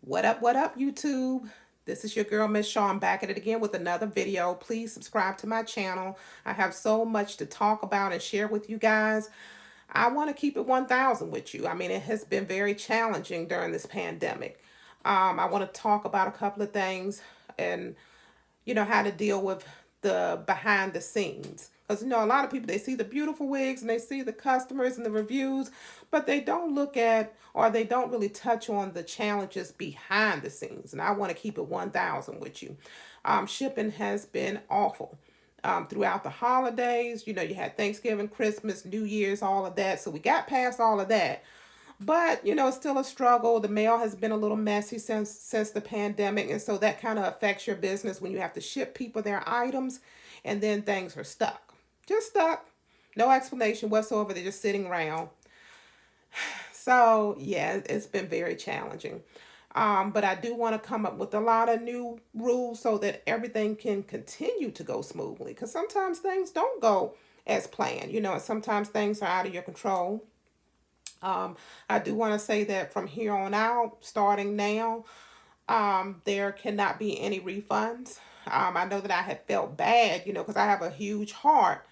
What up, YouTube? This is your girl, Miss Shaw. I'm back at it again with another video. Please subscribe to my channel. I have so much to talk about and share with you guys. I want to keep it 1000 with you. I mean, it has been very challenging during this pandemic. I want to talk about a couple of things and how to deal with the behind the scenes. Because, a lot of people, they see the beautiful wigs and they see the customers and the reviews, but they don't look at or they don't really touch on the challenges behind the scenes. And I want to keep it 1000 with you. Shipping has been awful. Throughout the holidays, you had Thanksgiving, Christmas, New Year's, all of that. So we got past all of that. But it's still a struggle. The mail has been a little messy since the pandemic, and so that kind of affects your business when you have to ship people their items, and then things are stuck, just stuck, no explanation whatsoever. They're just sitting around. So yeah, it's been very challenging. But I do want to come up with a lot of new rules so that everything can continue to go smoothly. Because sometimes things don't go as planned, and sometimes things are out of your control. I do want to say that from here on out, starting now, there cannot be any refunds. I know that I had felt bad, because I have a huge heart,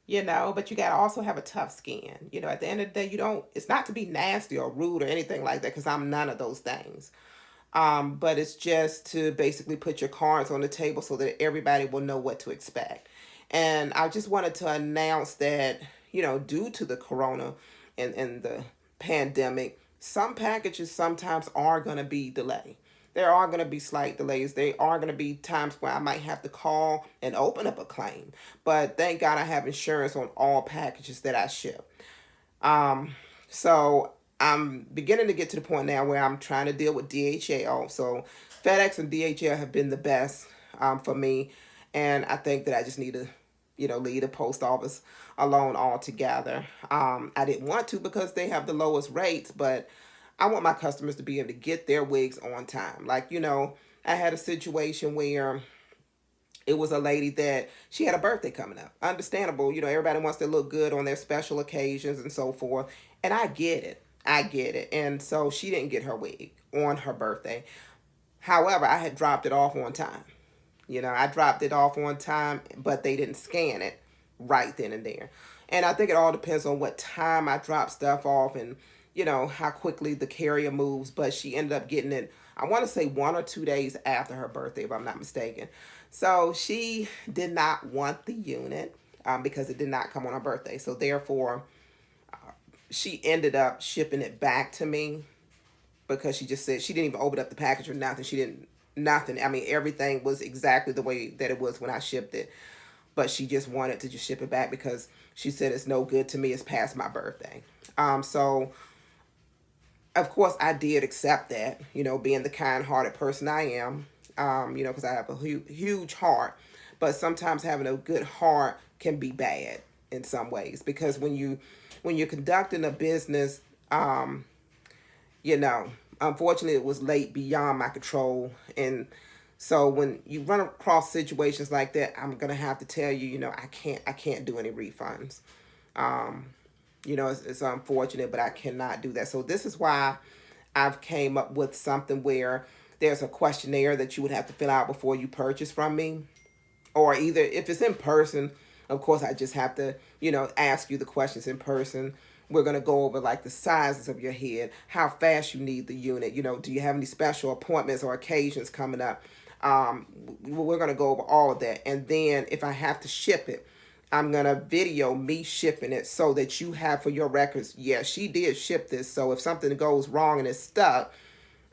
but you got to also have a tough skin. At the end of the day, it's not to be nasty or rude or anything like that, because I'm none of those things. But it's just to basically put your cards on the table so that everybody will know what to expect. And I just wanted to announce that, due to the corona and the pandemic, some packages sometimes are going to be delayed. There are going to be slight delays. There are going to be times where I might have to call and open up a claim. But thank God I have insurance on all packages that I ship. So I'm beginning to get to the point now where I'm trying to deal with DHL. So FedEx and DHL have been the best for me. And I think that I just need to, leave the post office alone altogether. I didn't want to because they have the lowest rates, but I want my customers to be able to get their wigs on time. Like, I had a situation where it was a lady that she had a birthday coming up. Understandable, everybody wants to look good on their special occasions and so forth. And I get it. I get it. And so she didn't get her wig on her birthday. However, I had dropped it off on time. I dropped it off on time, but they didn't scan it right then and there. And I think it all depends on what time I drop stuff off and, how quickly the carrier moves. But she ended up getting it, I want to say 1 or 2 days after her birthday, if I'm not mistaken. So she did not want the unit because it did not come on her birthday. So therefore, she ended up shipping it back to me because she just said she didn't even open up the package or nothing. She didn't, nothing. I mean, everything was exactly the way that it was when I shipped it. But she just wanted to just ship it back because she said it's no good to me. It's past my birthday. So of course I did accept that, being the kind-hearted person I am, because I have a huge heart. But sometimes having a good heart can be bad in some ways because when you're conducting a business, you know, unfortunately, it was late beyond my control. And so when you run across situations like that, I'm gonna have to tell you, I can't do any refunds. Um, it's unfortunate, but I cannot do that. So this is why I've came up with something where there's a questionnaire that you would have to fill out before you purchase from me, or either if it's in person, of course I just have to, ask you the questions in person. We're going to go over like the sizes of your head, how fast you need the unit, do you have any special appointments or occasions coming up. We're going to go over all of that, and then if I have to ship it, I'm going to video me shipping it so that you have for your records, yeah, she did ship this. So if something goes wrong and it's stuck,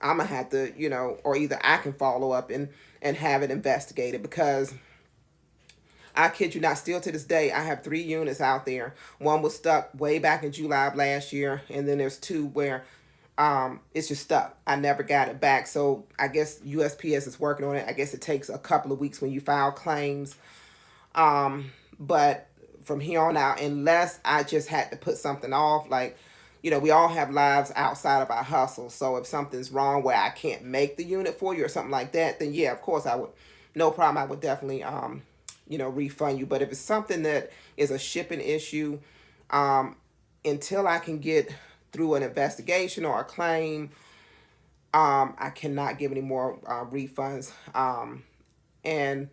I'm going to have to, or either I can follow up and have it investigated because I kid you not, still to this day, I have 3 units out there. One was stuck way back in July of last year, and then there's two where it's just stuck. I never got it back. So I guess USPS is working on it. I guess it takes a couple of weeks when you file claims. But from here on out, unless I just had to put something off, like, we all have lives outside of our hustle. So if something's wrong where I can't make the unit for you or something like that, then yeah, of course I would, no problem. I would definitely, refund you. But if it's something that is a shipping issue, um, until I can get through an investigation or a claim, I cannot give any more refunds. And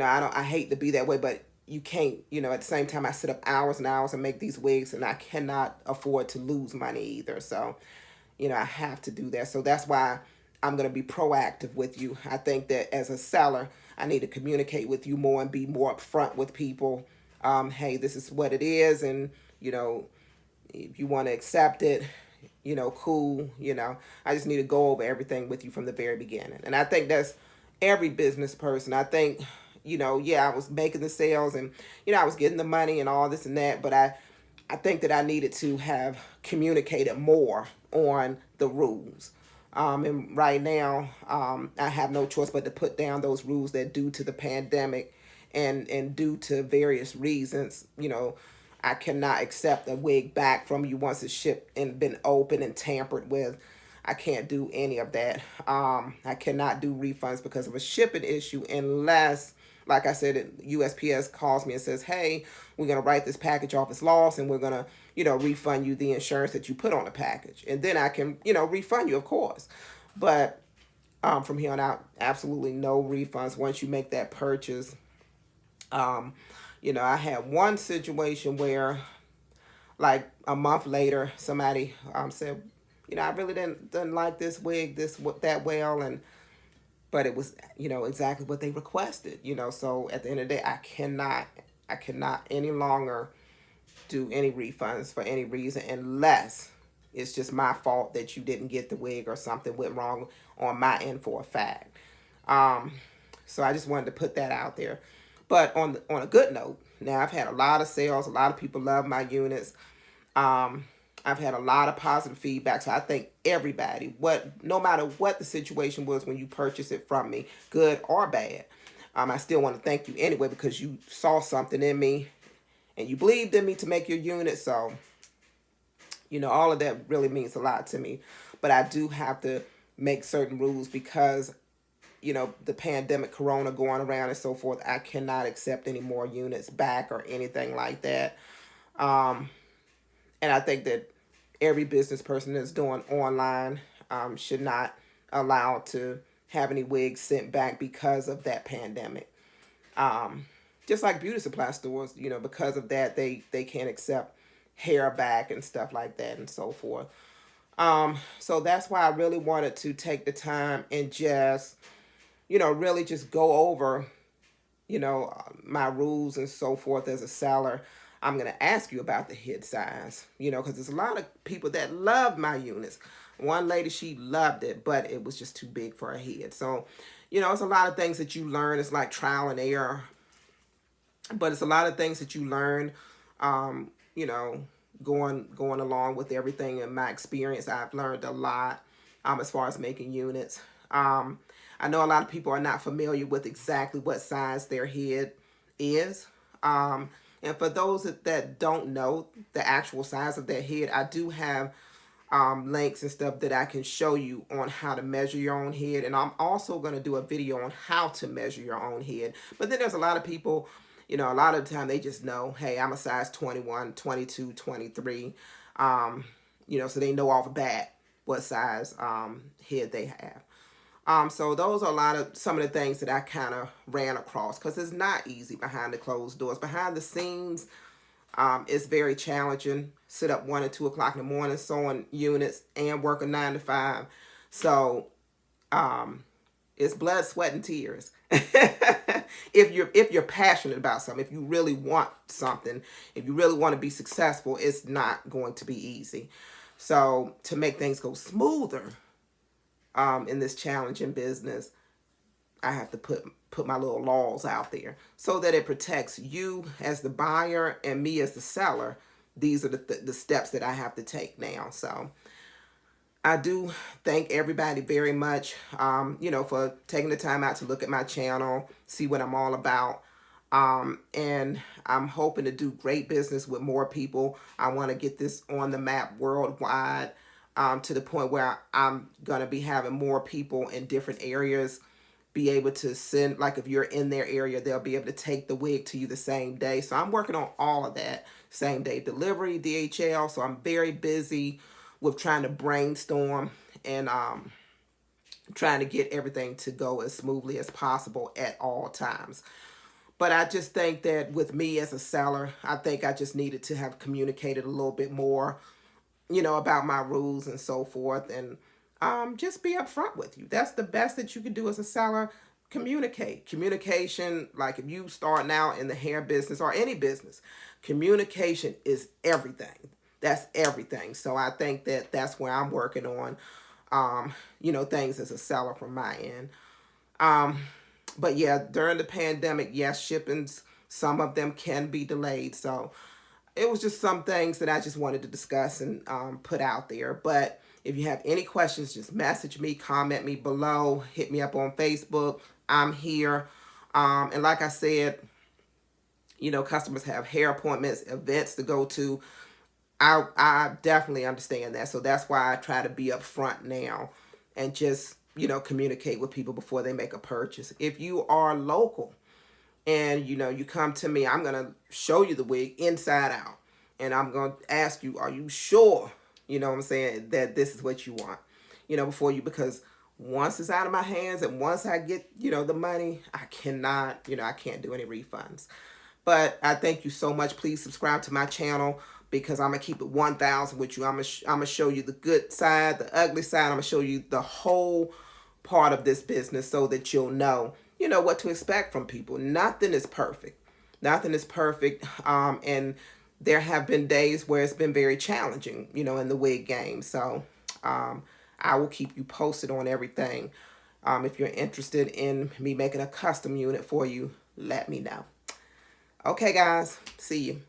I hate to be that way, but you can't, at the same time I sit up hours and hours and make these wigs, and I cannot afford to lose money either. So, I have to do that. So that's why I'm going to be proactive with you. I think that as a seller, I need to communicate with you more and be more upfront with people. Hey, this is what it is, and if you want to accept it, cool. I just need to go over everything with you from the very beginning. And I think that's every business person. I think, yeah, I was making the sales, and, I was getting the money and all this and that, but I think that I needed to have communicated more on the rules. And right now, I have no choice but to put down those rules that due to the pandemic and due to various reasons, I cannot accept a wig back from you once it's shipped and been opened and tampered with. I can't do any of that. I cannot do refunds because of a shipping issue unless, like I said, USPS calls me and says, hey, we're going to write this package off as lost, and we're going to, refund you the insurance that you put on the package. And then I can, refund you, of course. But from here on out, absolutely no refunds once you make that purchase. Um, I had one situation where, like a month later, somebody said, I really didn't like this wig that well, and but it was exactly what they requested. So at the end of the day, I cannot any longer do any refunds for any reason unless it's just my fault that you didn't get the wig or something went wrong on my end for a fact. Um, so I just wanted to put that out there. But on a good note, now I've had a lot of sales. A lot of people love my units. Um, I've had a lot of positive feedback. So I think everybody, no matter what the situation was when you purchased it from me, good or bad, I still want to thank you anyway because you saw something in me and you believed in me to make your unit. So, all of that really means a lot to me. But I do have to make certain rules because, the pandemic, corona going around and so forth. I cannot accept any more units back or anything like that. Um, and I think that every business person that's doing online should not allow to have any wigs sent back because of that pandemic. Um, just like beauty supply stores, because of that, they can't accept hair back and stuff like that and so forth. So that's why I really wanted to take the time and just, really just go over, my rules and so forth as a seller. I'm going to ask you about the head size, because there's a lot of people that love my units. One lady, she loved it, but it was just too big for her head. So, it's a lot of things that you learn. It's like trial and error, but it's a lot of things that you learn, um, you know, going along with everything. In my experience, I've learned a lot as far as making units. I know a lot of people are not familiar with exactly what size their head is. And for those that don't know the actual size of their head, I do have links and stuff that I can show you on how to measure your own head. And I'm also going to do a video on how to measure your own head. But then there's a lot of people, a lot of the time they just know, hey, I'm a size 21, 22, 23. So they know off the bat what size head they have. So those are some of the things that I kind of ran across because it's not easy behind the closed doors. Behind the scenes, it's very challenging. Sit up 1 and 2 o'clock in the morning sewing units and work a 9 to 5. So it's blood, sweat, and tears. If you're passionate about something, if you really want something, if you really want to be successful, it's not going to be easy. So to make things go smoother in this challenging business, I have to put my little laws out there so that it protects you as the buyer and me as the seller. These are the steps that I have to take now. So I do thank everybody very much, for taking the time out to look at my channel, see what I'm all about. And I'm hoping to do great business with more people. I want to get this on the map worldwide, to the point where I'm going to be having more people in different areas be able to send, like if you're in their area, they'll be able to take the wig to you the same day. So I'm working on all of that. Same day delivery, DHL. So I'm very busy with trying to brainstorm and trying to get everything to go as smoothly as possible at all times. But I just think that with me as a seller, I think I just needed to have communicated a little bit more, about my rules and so forth, and just be upfront with you. That's the best that you can do as a seller. Communicate. Communication, like if you starting out in the hair business or any business, communication is everything. That's everything. So I think that that's where I'm working on, things as a seller from my end. Um, but yeah, during the pandemic, yes, shippings, some of them can be delayed. So it was just some things that I just wanted to discuss and put out there. But if you have any questions, just message me, comment me below, hit me up on Facebook. I'm here. And like I said, customers have hair appointments, events to go to. I definitely understand that. So that's why I try to be upfront now and just, communicate with people before they make a purchase. If you are local, and you come to me, I'm going to show you the wig inside out, and I'm going to ask you, are you sure, what I'm saying, that this is what you want, before you, because once it's out of my hands and once I get, the money, I cannot, I can't do any refunds. But I thank you so much. Please subscribe to my channel, because I'm going to keep it 1,000 with you. I'm going to show you the good side, the ugly side. I'm going to show you the whole part of this business so that you'll know, what to expect from people. Nothing is perfect. Nothing is perfect. And there have been days where it's been very challenging, in the wig game. So I will keep you posted on everything. If you're interested in me making a custom unit for you, let me know. Okay, guys. See you.